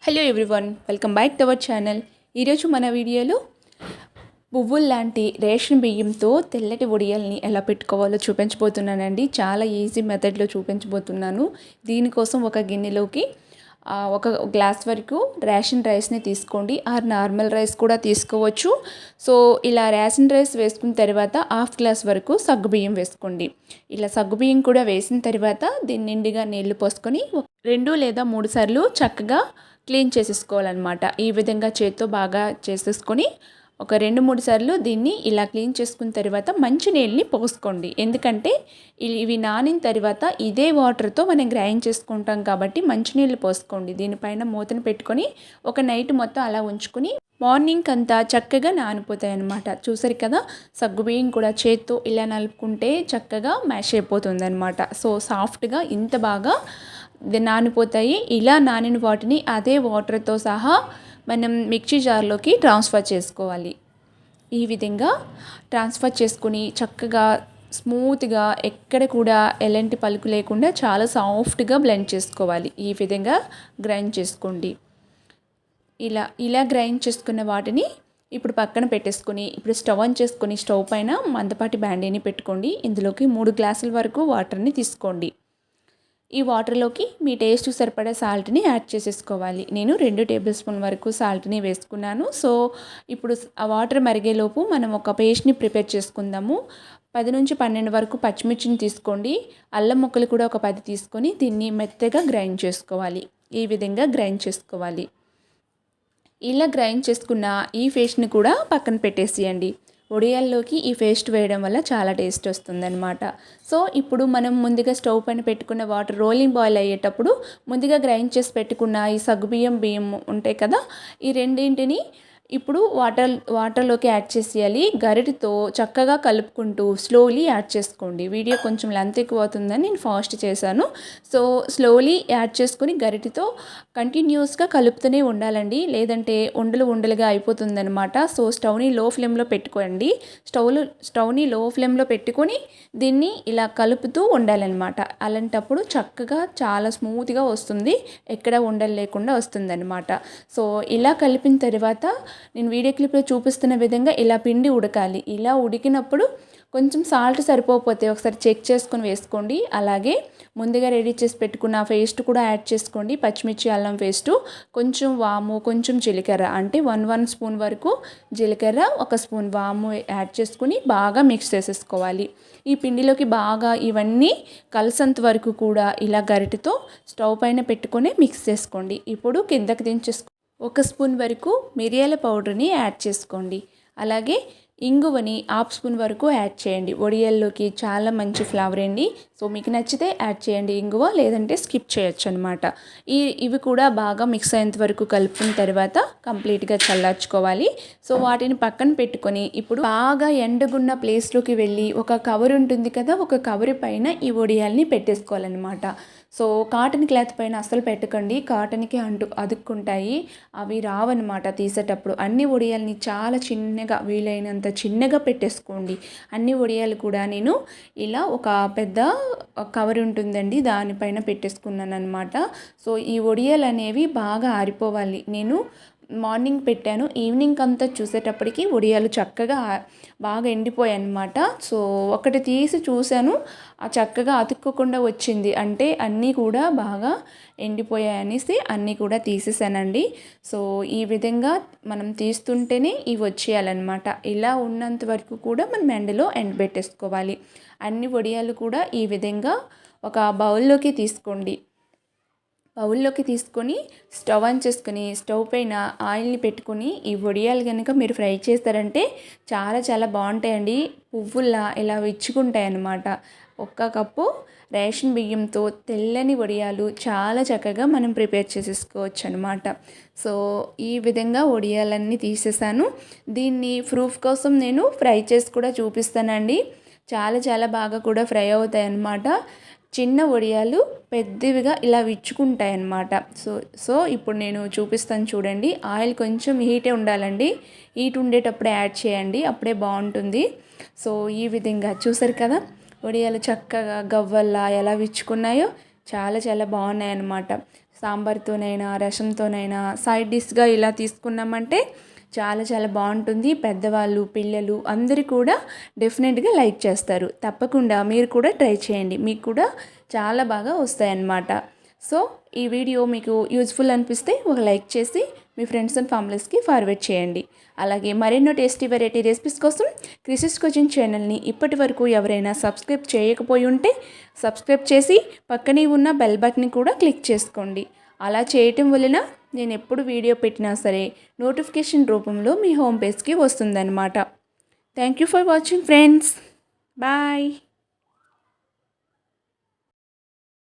Hello everyone, welcome back to our channel. ఈరోజు మన వీడియోలో పువ్వులు లాంటి రేషన్ బియ్యంతో తెల్లటి వడియాల్ని ఎలా పెట్టుకోవాలో చూపించబోతున్నానండి. చాలా ఈజీ మెథడ్లో చూపించబోతున్నాను. దీనికోసం ఒక గిన్నెలోకి ఒక గ్లాస్ వరకు రేషన్ రైస్ని తీసుకోండి. నార్మల్ రైస్ కూడా తీసుకోవచ్చు. సో ఇలా రేషన్ రైస్ వేసుకున్న తర్వాత హాఫ్ గ్లాస్ వరకు సగ్గుబియ్యం వేసుకోండి. ఇలా సగ్గుబియ్యం కూడా వేసిన తర్వాత దీన్ని నిండుగా నీళ్లు పోసుకొని 2 లేదా 3 సార్లు చక్కగా క్లీన్ చేసేసుకోవాలన్నమాట. ఈ విధంగా చేత్తో బాగా చేసేసుకొని ఒక 2-3 సార్లు దీన్ని ఇలా క్లీన్ చేసుకున్న తర్వాత మంచి నీళ్ళని పోసుకోండి. ఎందుకంటే ఇవి నానిన తర్వాత ఇదే వాటర్తో మనం గ్రైండ్ చేసుకుంటాం కాబట్టి మంచినీళ్ళు పోసుకోండి. దీనిపైన మూతను పెట్టుకొని ఒక నైట్ మొత్తం అలా ఉంచుకొని మార్నింగ్ అంతా చక్కగా నానిపోతాయి అన్నమాట. చూసారు కదా, సగ్గుబియ్యం కూడా చేత్తో ఇలా నలుపుకుంటే చక్కగా మ్యాష్ అయిపోతుంది అనమాట. సో సాఫ్ట్గా ఇంత బాగా నానిపోతాయి. ఇలా నానిన వాటిని అదే వాటర్తో సహా మనం మిక్సీ జార్లోకి ట్రాన్స్ఫర్ చేసుకోవాలి. ఈ విధంగా ట్రాన్స్ఫర్ చేసుకుని చక్కగా స్మూత్గా ఎక్కడ కూడా ఎలాంటి పలుకు లేకుండా చాలా సాఫ్ట్గా బ్లెండ్ చేసుకోవాలి. ఈ విధంగా గ్రైండ్ చేసుకోండి. ఇలా గ్రైండ్ చేసుకున్న వాటిని ఇప్పుడు పక్కన పెట్టేసుకొని ఇప్పుడు స్టవ్ ఆన్ చేసుకొని స్టవ్ పైన మందపాటి బ్యాండీని పెట్టుకోండి. ఇందులోకి 3 గ్లాసుల వరకు వాటర్ని తీసుకోండి. ఈ వాటర్లోకి మీ టేస్ట్ సరిపడా సాల్ట్ని యాడ్ చేసేసుకోవాలి. నేను 2 టేబుల్ స్పూన్ వరకు సాల్ట్ని వేసుకున్నాను. సో ఇప్పుడు ఆ వాటర్ మరిగేలోపు మనం ఒక పేస్ట్ని ప్రిపేర్ చేసుకుందాము. 10 నుంచి 12 వరకు పచ్చిమిర్చిని తీసుకోండి. అల్లం ముక్కలు కూడా ఒక 10 తీసుకొని దీన్ని మెత్తగా గ్రైండ్ చేసుకోవాలి. ఈ విధంగా గ్రైండ్ చేసుకోవాలి. ఇలా గ్రైండ్ చేసుకున్న ఈ పేస్ట్ని కూడా పక్కన పెట్టేసేయండి. వడియాల్లోకి ఈ పేస్ట్ వేయడం వల్ల చాలా టేస్ట్ వస్తుందన్నమాట. సో ఇప్పుడు మనం ముందుగా స్టవ్ పైన పెట్టుకున్న వాటర్ రోలింగ్ బాయిల్ అయ్యేటప్పుడు ముందుగా గ్రైండ్ చేసి పెట్టుకున్న ఈ బియ్యం ఉంటాయి కదా, ఈ రెండింటిని ఇప్పుడు వాటర్లోకి యాడ్ చేసేయాలి. గరిటతో చక్కగా కలుపుకుంటూ స్లోలీ యాడ్ చేసుకోండి. వీడియో కొంచెం లెంత్ ఎక్కువ అవుతుందని నేను ఫాస్ట్ చేశాను. సో స్లోలీ యాడ్ చేసుకొని గరిటతో కంటిన్యూస్గా కలుపుతూనే ఉండాలండి, లేదంటే ఉండలుగా అయిపోతుందన్నమాట. సో స్టవ్ని లో ఫ్లేమ్లో పెట్టుకోండి. స్టవ్ని లో ఫ్లేమ్లో పెట్టుకొని దీన్ని ఇలా కలుపుతూ ఉండాలన్నమాట. అలాంటప్పుడు చక్కగా చాలా స్మూత్గా వస్తుంది, ఎక్కడ ఉండలు లేకుండా వస్తుందన్నమాట. సో ఇలా కలిపిన తర్వాత నేను వీడియో క్లిప్లో చూపిస్తున్న విధంగా ఇలా పిండి ఉడకాలి. ఇలా ఉడికినప్పుడు కొంచెం సాల్ట్ సరిపోతే ఒకసారి చెక్ చేసుకొని వేసుకోండి. అలాగే ముందుగా రెడీ చేసి పెట్టుకున్న పేస్ట్ కూడా యాడ్ చేసుకోండి. పచ్చిమిర్చి అల్లం పేస్టు, కొంచెం వాము, కొంచెం జీలకర్ర, అంటే 1 స్పూన్ వరకు జీలకర్ర, 1 స్పూన్ వాము యాడ్ చేసుకుని బాగా మిక్స్ చేసేసుకోవాలి. ఈ పిండిలోకి బాగా ఇవన్నీ కలిసేంత వరకు కూడా ఇలా గరిటెతో స్టవ్ పైన పెట్టుకొని మిక్స్ చేసుకోండి. ఇప్పుడు కిందకి దించేసుకోండి. 1 స్పూన్ వరకు మిరియాల పౌడర్ని యాడ్ చేసుకోండి. అలాగే ఇంగువని 1/2 స్పూన్ వరకు యాడ్ చేయండి. వడియాల్లోకి చాలా మంచి ఫ్లేవర్ అండి. సో మీకు నచ్చితే యాడ్ చేయండి ఇంగువ, లేదంటే స్కిప్ చేయొచ్చు అనమాట. ఇవి కూడా బాగా మిక్స్ అయ్యేంత వరకు కలుపుకున్న తర్వాత కంప్లీట్గా చల్లార్చుకోవాలి. సో వాటిని పక్కన పెట్టుకొని ఇప్పుడు బాగా ఎండగున్న ప్లేస్లోకి వెళ్ళి ఒక కవర్ ఉంటుంది కదా, ఒక కవర్ పైన ఈ వడియాల్ని పెట్టేసుకోవాలన్నమాట. సో కాటన్ క్లాత్ పైన అస్సలు పెట్టకండి, కాటన్కి అతుక్కుంటాయి, అవి రావన్నమాట తీసేటప్పుడు. అన్ని వడియాల్ని చాలా చిన్నగా, వీలైనంత చిన్నగా పెట్టేసుకోండి. అన్ని వడియాలు కూడా నేను ఇలా ఒక పెద్ద కవర్ ఉంటుందండి, దానిపైన పెట్టేసుకున్నాను అనమాట. సో ఈ వడియాలు అనేవి బాగా ఆరిపోవాలి. నేను మార్నింగ్ పెట్టాను, ఈవినింగ్ అంతా చూసేటప్పటికి వడియాలు చక్కగా బాగా ఎండిపోయాయి అన్నమాట. సో ఒకటి తీసి చూశాను, చక్కగా అతుక్కోకుండా వచ్చింది, అంటే అన్నీ కూడా బాగా ఎండిపోయాయి అనేసి అన్నీ కూడా తీసేసానండి. సో ఈ విధంగా మనం తీస్తుంటేనే ఇవి వచ్చేయాలన్నమాట. ఇలా ఉన్నంత వరకు కూడా మనం ఎండలో ఎండబెట్టేసుకోవాలి. అన్ని వడియాలు కూడా ఈ విధంగా ఒక బౌల్లోకి తీసుకోండి. బౌల్లోకి తీసుకొని స్టవ్ ఆన్ చేసుకొని స్టవ్ పైన ఆయిల్ని పెట్టుకొని ఈ వడియాలు కనుక మీరు ఫ్రై చేస్తారంటే చాలా బాగుంటాయండి. పువ్వుల్లా ఇలా విచ్చుకుంటాయి అన్నమాట. 1 కప్పు రేషన్ బియ్యంతో తెల్లని వడియాలు చాలా చక్కగా మనం ప్రిపేర్ చేసేసుకోవచ్చు అనమాట. సో ఈ విధంగా వడియాలన్నీ తీసేసాను. దీన్ని ప్రూఫ్ కోసం నేను ఫ్రై చేసి కూడా చూపిస్తానండి. చాలా బాగా కూడా ఫ్రై అవుతాయి అన్నమాట. చిన్న వడియాలు పెద్దవిగా ఇలా విచ్చుకుంటాయి అన్నమాట. సో ఇప్పుడు నేను చూపిస్తాను చూడండి. ఆయిల్ కొంచెం హీటే ఉండాలండి, హీట్ ఉండేటప్పుడే యాడ్ చేయండి, అప్పుడే బాగుంటుంది. సో ఈ విధంగా చూసారు కదా, వడియాలు చక్కగా గవ్వల్లా ఎలా విచ్చుకున్నాయో చాలా బాగున్నాయి అన్నమాట. సాంబార్తోనైనా రసంతోనైనా సైడ్ డిష్గా ఇలా తీసుకున్నామంటే చాలా చాలా బాగుంటుంది. పెద్దవాళ్ళు పిల్లలు అందరూ కూడా డెఫినెట్గా లైక్ చేస్తారు. తప్పకుండా మీరు కూడా ట్రై చేయండి, మీకు కూడా చాలా బాగా వస్తాయన్నమాట. సో ఈ వీడియో మీకు యూజ్ఫుల్ అనిపిస్తే ఒక లైక్ చేసి మీ ఫ్రెండ్స్ అండ్ ఫ్యామిలీస్కి ఫార్వర్డ్ చేయండి. అలాగే మరెన్నో టేస్టీ వెరైటీ రెసిపీస్ కోసం క్రిసిస్ కుకింగ్ ఛానల్ని ఇప్పటి వరకు ఎవరైనా సబ్స్క్రైబ్ చేయకపోయి ఉంటే సబ్స్క్రైబ్ చేసి పక్కనే ఉన్న బెల్ బటన్ని కూడా క్లిక్ చేసుకోండి. అలా చేయటం వలన నేను ఎప్పుడు వీడియో పెట్టినా సరే నోటిఫికేషన్ రూపంలో మీ హోమ్ పేజ్కి వస్తుందన్నమాట. Thank you for watching friends. Bye.